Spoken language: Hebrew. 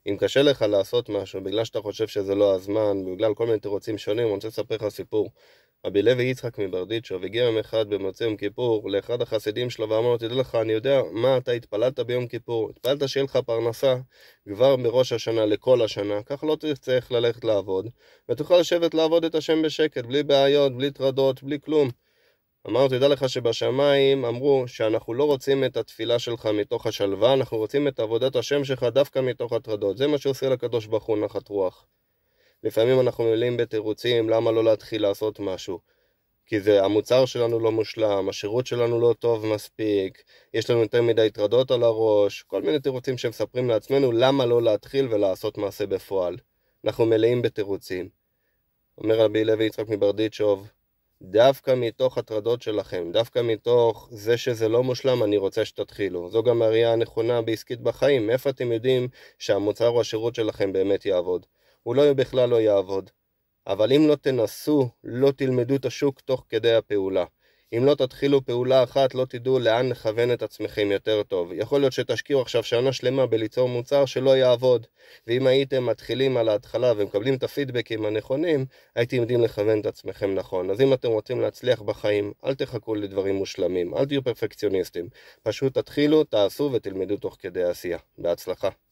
אם קשה לך לעשות משהו בגלל שאתה חושב שזה לא הזמן, בגלל כל מיני תירוצים שונים, אני רוצה לספר לך סיפור. רבי לוי יצחק מברדיצ'וב הגיע יום אחד במוצאי יום כיפור לאחד החסידים שלו ואמר לו, תדע לך, אני יודע מה אתה התפללת ביום כיפור, התפללת שיהיה לך פרנסה כבר בראש השנה לכל השנה, כך לא תצטרך ללכת לעבוד, ותוכל לשבת לעבוד את השם בשקט, בלי בעיות, בלי טרדות, בלי כלום. אמר, תדע לך שבשמיים אמרו שאנחנו לא רוצים את התפילה שלך מתוך השלווה, אנחנו רוצים את עבודת השם שלך דווקא מתוך הטרדות. זה מה שעושה לקדוש ברוך הוא נחת רוח. לפעמים אנחנו מלאים בתירוצים למה לא להתחיל לעשות משהו. כי זה המוצר שלנו לא מושלם, השירות שלנו לא טוב מספיק, יש לנו יותר מדי טרדות על הראש, כל מיני תירוצים שמספרים לעצמנו למה לא להתחיל ולעשות מעשה בפועל. אנחנו מלאים בתירוצים. אומר רבי לוי יצחק מברדיצ'וב, דווקא מתוך הטרדות שלכם, דווקא מתוך זה שזה לא מושלם, אני רוצה שתתחילו. זו גם הראייה הנכונה בעסקית בחיים. מאיפה אתם יודעים שהמוצר או השירות שלכם באמת יעבוד? הוא בכלל לא יעבוד. אבל אם לא תנסו, לא תלמדו את השוק תוך כדי הפעולה. אם לא תתחילו פעולה אחת, לא תדעו לאן לכוון את עצמכם יותר טוב. יכול להיות שתשקיעו עכשיו שנה שלמה בליצור מוצר שלא יעבוד. ואם הייתם מתחילים על ההתחלה ומקבלים את הפידבקים הנכונים, הייתם יודעים לכוון את עצמכם נכון. אז אם אתם רוצים להצליח בחיים, אל תחכו לדברים מושלמים, אל תהיו פרפקציוניסטים. פשוט תתחילו, תעשו ותלמדו תוך כדי עשייה. בהצלחה.